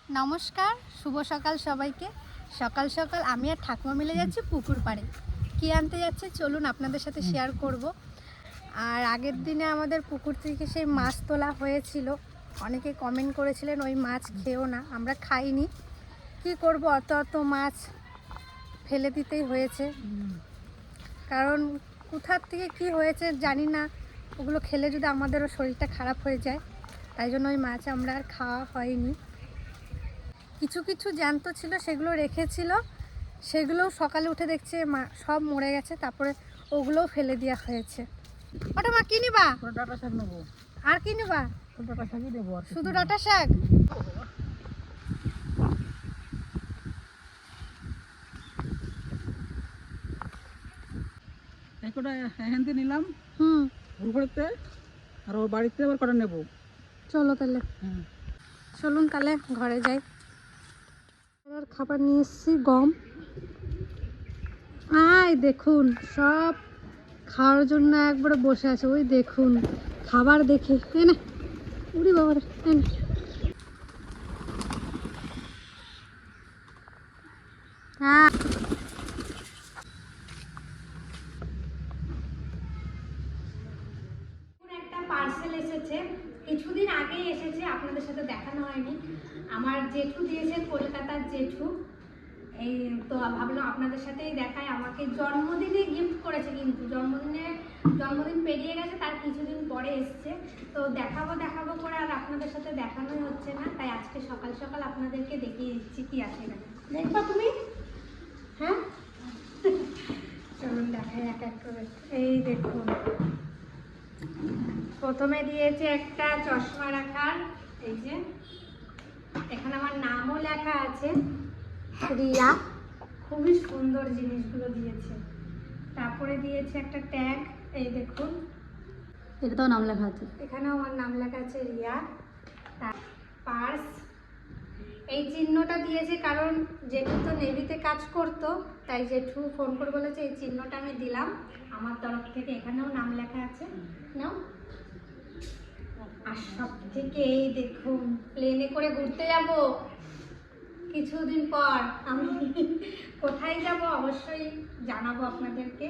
নমস্কার, শুভ সকাল সবাইকে। সকাল সকাল আমি আর ঠাকুমা মিলে যাচ্ছি পুকুর পাড়ে। কী আনতে যাচ্ছে চলুন আপনাদের সাথে শেয়ার করব। আর আগের দিনে আমাদের পুকুর থেকে সেই মাছ তোলা হয়েছিল, অনেকে কমেন্ট করেছিলেন ওই মাছ খেও না, আমরা খাইনি। কি করব, অত অত মাছ ফেলে দিতেই হয়েছে, কারণ কোথার থেকে কি হয়েছে জানি না, ওগুলো খেলে যদি আমাদেরও শরীরটা খারাপ হয়ে যায়, তাই জন্য ওই মাছ আমরা আর খাওয়া হয়নি। কিছু কিছু জ্যান্ত ছিল, সেগুলো রেখেছিল, সেগুলোও সকালে উঠে দেখছে সব মরে গেছে, তারপরে ওগুলোও ফেলে দেওয়া হয়েছে। ওটা মা কি নিবা? ডাটা শাক নেবো। আর কি নিবা? ডাটা শাকই দেবো। শুধু ডাঁটা শাক? এই কটা হ্যান্ডে নিলাম ঘুরতে, আর ওর বাড়িতে আবার কটা নেবো। চলো তাহলে, চলুন তাহলে ঘরে যাই। আর খাবার নিয়ে এসেছি গম। আয় দেখুন, সব খাওয়ার জন্য একবারে বসে আছে। ওই দেখুন খাবার দেখে না, উড়ি বাবার হ্যাঁ। একটা পার্সেল এসেছে, কিছুদিন আগেই এসেছে, আপনাদের সাথে দেখানো হয়নি। আমার জেঠু দিয়েছে, কলকাতার জেঠু। এই তো ভাবলাম আপনাদের সাথেই দেখায়। আমাকে জন্মদিনে গিফট করেছে, কিন্তু জন্মদিন পেরিয়ে গেছে, তার কিছুদিন পরে এসছে। তো দেখাবো দেখাবো করে আর আপনাদের সাথে দেখানোই হচ্ছে না, তাই আজকে সকাল সকাল আপনাদেরকে দেখিয়ে দিচ্ছি কি আছে এখানে। দেখবা তুমি? হ্যাঁ চলুন দেখাই এক এক করে। এই দেখুন, প্রথমে দিয়েছে একটা চশমা রাখার, এই যে এখানে আমার নামও লেখা আছে, রিয়া। খুবই সুন্দর জিনিসগুলো দিয়েছে। তারপরে দিয়েছে একটা ট্যাগ, এই দেখুন, এটাতেও নাম লেখা আছে। এখানেও আমার নাম লেখা আছে রিয়া। পার্স, এই চিহ্নটা দিয়েছে কারণ জেঠু তো নেভিতে কাজ করতো, তাই জেঠু ফোন করে বলেছে এই চিহ্নটা আমি দিলাম আমার তরফ থেকে। এখানেও নাম লেখা আছে, নাও। আর সব থেকে এই দেখুন, প্লেনে করে ঘুরতে যাব কিছুদিন পর। আমি কোথায় যাব অবশ্যই জানাবো আপনাদেরকে।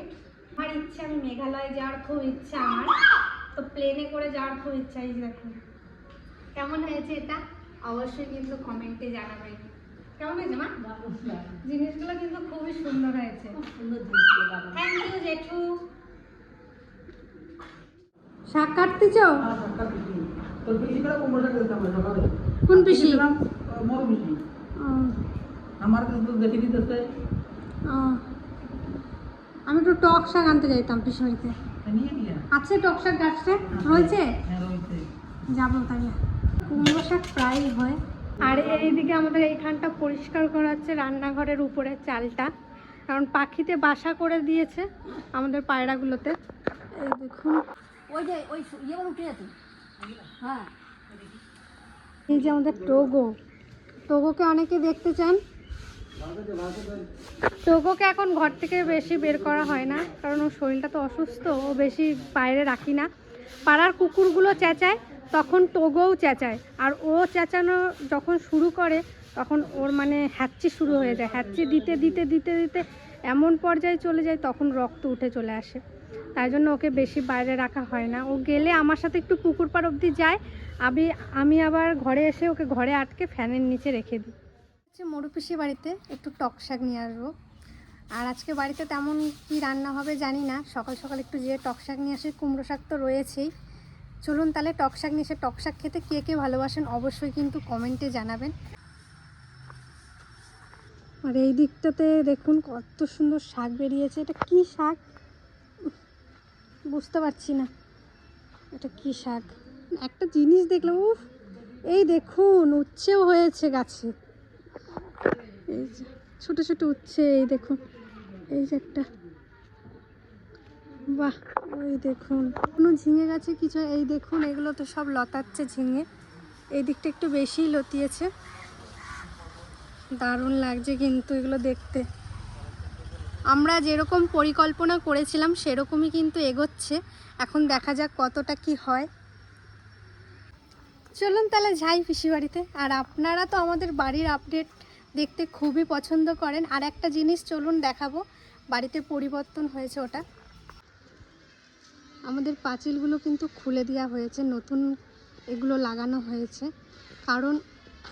আমার ইচ্ছা, আমি মেঘালয় যাওয়ার খুব ইচ্ছা আমার, তো প্লেনে করে যাওয়ার খুব ইচ্ছা। এই দেখুন কেমন হয়েছে এটা, অবশ্যই কিন্তু কমেন্টে জানাবেন। কেমন হয়েছে মা? জিনিসগুলো কিন্তু খুবই সুন্দর হয়েছে। থ্যাংক ইউ জেঠু। শাক কাটতেছ? কোন পিসি? আমি তো টক শাক আনতে যাইতাম পিসিতে। আছে টক শাক গাছটা রয়েছে, যাবো তাহলে। কুমড়ো শাক প্রায় হয়। আর এইদিকে আমাদের এইখানটা পরিষ্কার করা হচ্ছে, রান্নাঘরের উপরে চালটা, কারণ পাখিতে বাসা করে দিয়েছে আমাদের পায়রাগুলোতে। এই দেখুন, ওই যে ওই ইয়ে উঠে আছে। হ্যাঁ, এই যে আমাদের টোগোকে অনেকে দেখতে চান। টোগোকে এখন ঘর থেকে বেশি বের করা হয় না, কারণ ওর শরীরটা তো অসুস্থ, ও বেশি বাইরে রাখি না। পাড়ার কুকুরগুলো চেঁচায়, তখন টোগোও চেঁচায়, আর ও চেঁচানো যখন শুরু করে তখন ওর মানে হ্যাঁচি শুরু হয়ে যায়। হ্যাঁচি দিতে দিতে দিতে দিতে এমন পর্যায়ে চলে যায়, তখন রক্ত উঠে চলে আসে। তাই জন্য ওকে বেশি বাইরে রাখা হয় না। ও গেলে আমার সাথে একটু পুকুর পাড় অবধি যায়, আমি আবার ঘরে এসে ওকে ঘরে আটকে ফ্যানের নিচে রেখে দিই। মরু পিসি বাড়িতে একটু টক শাক নিয়ে আসবো। আর আজকে বাড়িতে তেমন কি রান্না হবে জানি না, সকাল সকাল একটু যেয়ে টক শাক নিয়ে আসি। কুমড়ো শাক তো রয়েছেই, চলুন তাহলে টক শাক নিয়ে এসে। টক শাক খেতে কে কে ভালোবাসেন অবশ্যই কিন্তু কমেন্টে জানাবেন। আর এই দিকটাতে দেখুন কত সুন্দর শাক বেরিয়েছে। এটা কি শাক বুঝতে পারছি না, এটা কি শাক। একটা জিনিস দেখলাম, উফ, এই দেখুন উচ্ছেও হয়েছে গাছে, এই যে ছোট ছোট উচ্ছে, এই দেখুন, এই যে একটা, বাহ। ওই দেখুন কোনো ঝিঙে গাছে কিছু, এই দেখুন এগুলো তো সব লতাচ্ছে ঝিঙে, এই দিকটা একটু বেশিই লতিয়েছে। দারুণ লাগছে কিন্তু এগুলো দেখতে। আমরা যেরকম পরিকল্পনা করেছিলাম সেরকমই কিন্তু এগোচ্ছে, এখন দেখা যাক কতটা কি হয়। চলুন তাহলে যাই পিসি বাড়িতে। আর আপনারা তো আমাদের বাড়ির আপডেট দেখতে খুবই পছন্দ করেন। আর একটা জিনিস চলুন দেখাবো, বাড়িতে পরিবর্তন হয়েছে ওটা। আমাদের পাঁচিলগুলো কিন্তু খুলে দেওয়া হয়েছে, নতুন এগুলো লাগানো হয়েছে। কারণ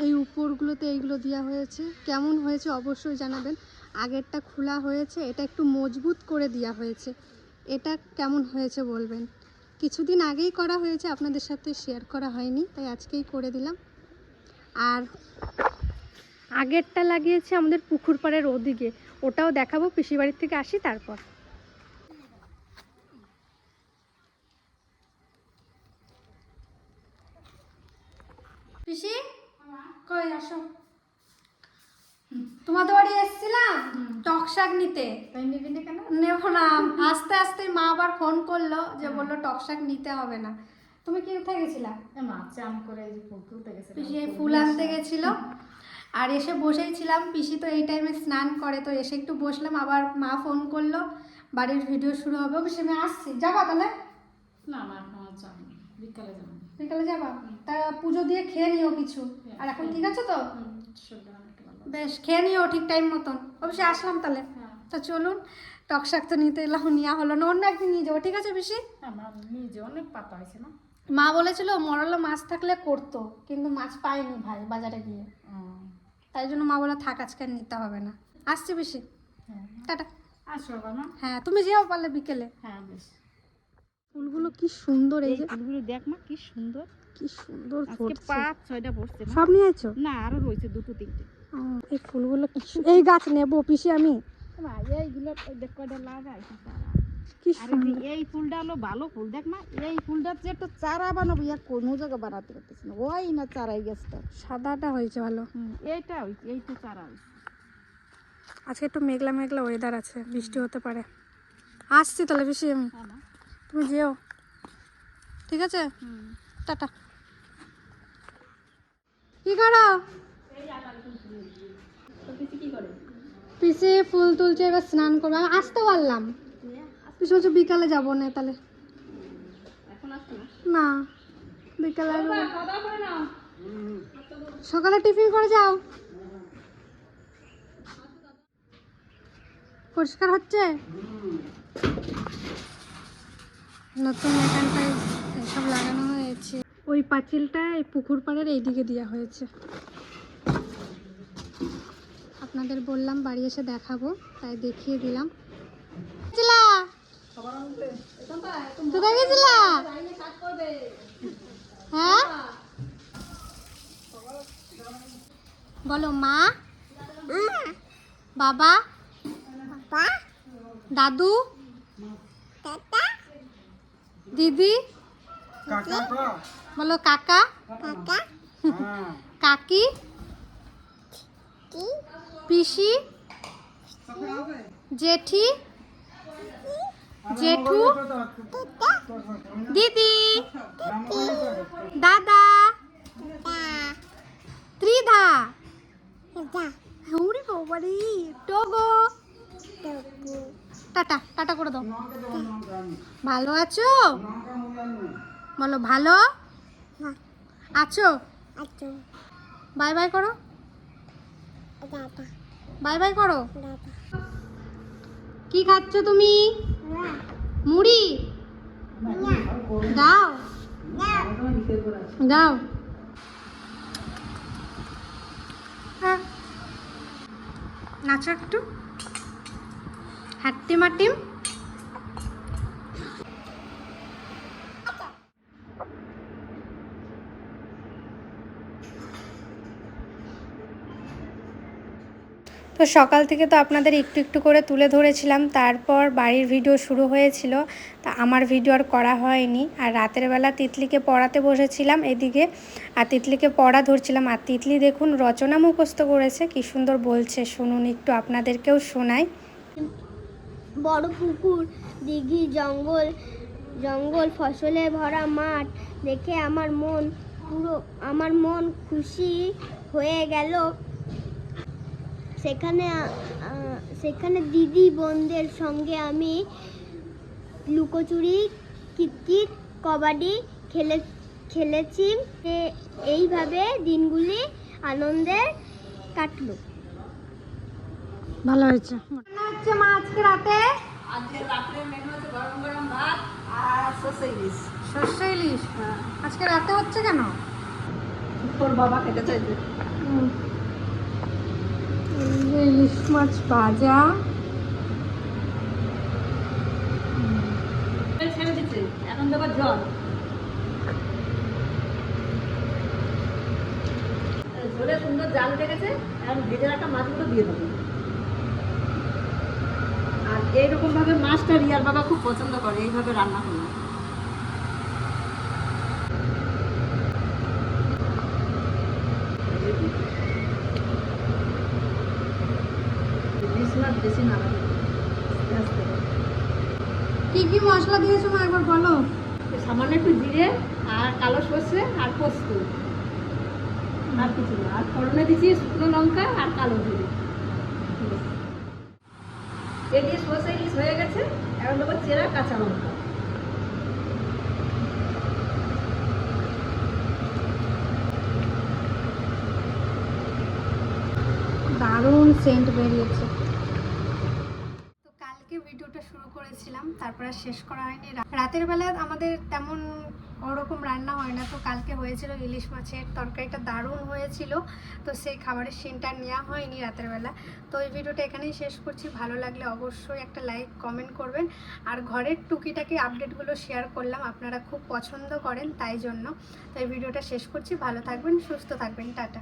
এই উপরগুলোতে এইগুলো দেওয়া হয়েছে। কেমন হয়েছে অবশ্যই জানাবেন। আগেরটা খোলা হয়েছে, এটা একটু মজবুত করে দেওয়া হয়েছে। এটা কেমন হয়েছে বলবেন। কিছুদিন আগেই করা হয়েছে, আপনাদের সাথে শেয়ার করা হয়নি, তাই আজকেই করে দিলাম। আর আগেরটা লাগিয়েছে আমাদের পুকুর পাড়ের ওদিকে, ওটাও দেখাবো পিসি বাড়ির থেকে আসি তারপর। পিসি কই আসো, তোমাদের বাড়ি এসেছিলাম টক শাক নিতে। নেব না, আস্তে আস্তে মা আবার ফোন করলো যে বললো টক শাক নিতে হবে না। তুমি কি কোথায় গেছিলা? পিসি এই ফুল আনতে গেছিল। আর এসে বসেই ছিলাম, পিসি তো এই টাইমে স্নান করে, তো এসে একটু বসলাম। আবার মা ফোন করলো বাড়ির ভিডিও শুরু হবে। পিসি আমি আসছি, যাবা তাহলে? বিকালে যাবা? তা পুজো দিয়ে খেয়ে নিও কিছু। আর এখন ঠিক আছে তো? বেশ, খেয়ে নিও ঠিক টাইম মতন। অবশ্যই আসলাম তাহলে। তা চলুন, টক শাক তো নিতে এলাম, নেওয়া হলো না, অন্য একদিন নিয়ে যাবো, ঠিক আছে পিসি? অনেক পাতা হয়েছে না? মা বলেছিল মরলা মাছ থাকলে করতো, কিন্তু মাছ পাইনি ভাই বাজারে গিয়ে। তাই জন্য মা বলে থাক, আজকে আর নিতে হবে না। আসছি পিসি, টাটা। আসো বাবা। হ্যাঁ তুমি যেও পারলে বিকেলে। হ্যাঁ বেশ। ফুলগুলো কি সুন্দর, এই যে ফুলগুলো দেখ মা কি সুন্দর, কি সুন্দর আজকে ফুটছে। 5-6টা পড়ছে। সব নিয়ে আইছো? না, আরো রয়েছে 2-3টে। এই ফুলগুলো কি এই গাছ নেবো পিসি আমি। মা এইগুলো দেখ কয়টা লাগাইছি চারা। কি আর সুন্দর। এই ফুলটা হলো ভালো ফুল, দেখ মা এই ফুলটা যে একটা চারা বানাবো, ইয়া কোনো জায়গা বানাতে পারতেছি না, ওই না চারাই গেছটা। সাদাটা হয়েছে ভালো। এইটা হইছে, এইটা চারা হইছে। আজকে একটু মেঘলা মেঘলা ওয়েদার আছে, বৃষ্টি হতে পারে। আসছি তাহলে পিসি আমি, হ্যাঁ মা। তুমি যেও, ঠিক আছে? টাটা। কি করো? পিসি ফুল তুলছে, এবার স্নান করবো। আমি আসতে পারলাম, পিসি বলছে বিকালে যাবো না তাহলে। না বিকালে আসবো। সকালে টিফিন করে যাও। পরিষ্কার হচ্ছে নতুন, এখানটায় এসব লাগানো হয়েছে। ওই পাঁচিলটা এই পুকুর পাড়ের এইদিকে দেওয়া হয়েছে। আপনাদের বললাম বাড়ি এসে দেখাবো, তাই দেখিয়ে দিলাম। কোথায় গেছিলা? হ্যাঁ বলো। মা, বাবা, দাদু, দিদি, বলো কাকা, কাকি, পিসি, জেঠি, জেঠু, দিদি, দাদা, ত্রিধা, উড়ি বাবারি, টগো। টাটা, টাটা করে দাও। ভালো আছো বলো, ভালো আছো? বাই বাই করো, বাই বাই করো। কি খাচ্ছ তুমি? মুড়ি দাও, দাও। হ্যাঁ নাচো একটু, হাট্টিম হাট্টিম। তো সকাল থেকে তো আপনাদের একটু একটু করে তুলে ধরেছিলাম, তারপর বাড়ির ভিডিও শুরু হয়েছিল, তা আমার ভিডিও আর করা হয়নি। আর রাতের বেলা তিতলিকে পড়াতে বসেছিলাম এদিকে, আর তিতলিকে পড়া ধরছিলাম। আর তিতলি দেখুন রচনা মুখস্থ করেছে, কি সুন্দর বলছে, শুনুন একটু, আপনাদেরকেও শোনাই। বড় পুকুর, দিঘি, জঙ্গল জঙ্গল, ফসলে ভরা মাঠ দেখে আমার মন খুশি হয়ে গেল। সেখানে দিদি বোনদের সঙ্গে আমি লুকোচুরি, কিতকিত, কবাডি খেলেছি। এইভাবে দিনগুলি আনন্দে কাটলো। ভালো হয়েছে। মনে হচ্ছে মা আজকে রাতে আজকে রাত্রে মেনু হচ্ছে গরম গরম ভাত আর সর্ষে ইলিশ। সর্ষে ইলিশ। আজকে রাতে হচ্ছে কেন? তোর বাবা খেতে চাইছে। এই যে ইলিশ মাছ ভাজা, ছেড়ে দিচ্ছে, এখন দেবার জল। ঝোলে সুন্দর জাল উঠে গেছে, এখন ভেজে রাখা মাছগুলো দিয়ে দেবো। আর এইরকম ভাবে মাছটা রিয়ার বাবা খুব পছন্দ করে, এইভাবে রান্না করলে। বেশি না লাগে, আস্তে আস্তে। কি কি মশলা দিয়েছো মা একবার বলো। সামান্য একটু জিরে আর কালো সর্ষে আর পোস্ত, আর কিছু না। আর ফোড়নে দিচ্ছি শুকনো লঙ্কা আর কালো জিরে। এই দিয়ে সর্ষে ইলিশ হয়ে গেছে, এখন দেবো চেরা কাঁচা লঙ্কা। দারুণ সেন্ট বেরিয়েছে। তো কালকে ভিডিওটা শুরু করেছিলাম, তারপরে শেষ করা হয়নি। রাতের বেলা আমাদের তেমন ওরকম রান্না হয় না, তো কালকে হয়েছিল ইলিশ মাছের তরকারিটা, দারুণ হয়েছিল। তো সেই খাবারের সিনটা নেওয়া হয়নি রাতের বেলা। তো এই ভিডিওটা এখানেই শেষ করছি। ভালো লাগলে অবশ্যই একটা লাইক কমেন্ট করবেন। আর ঘরের টুকিটাকি আপডেটগুলো শেয়ার করলাম, আপনারা খুব পছন্দ করেন তাই জন্য। তো এই ভিডিওটা শেষ করছি। ভালো থাকবেন, সুস্থ থাকবেন, টাটা।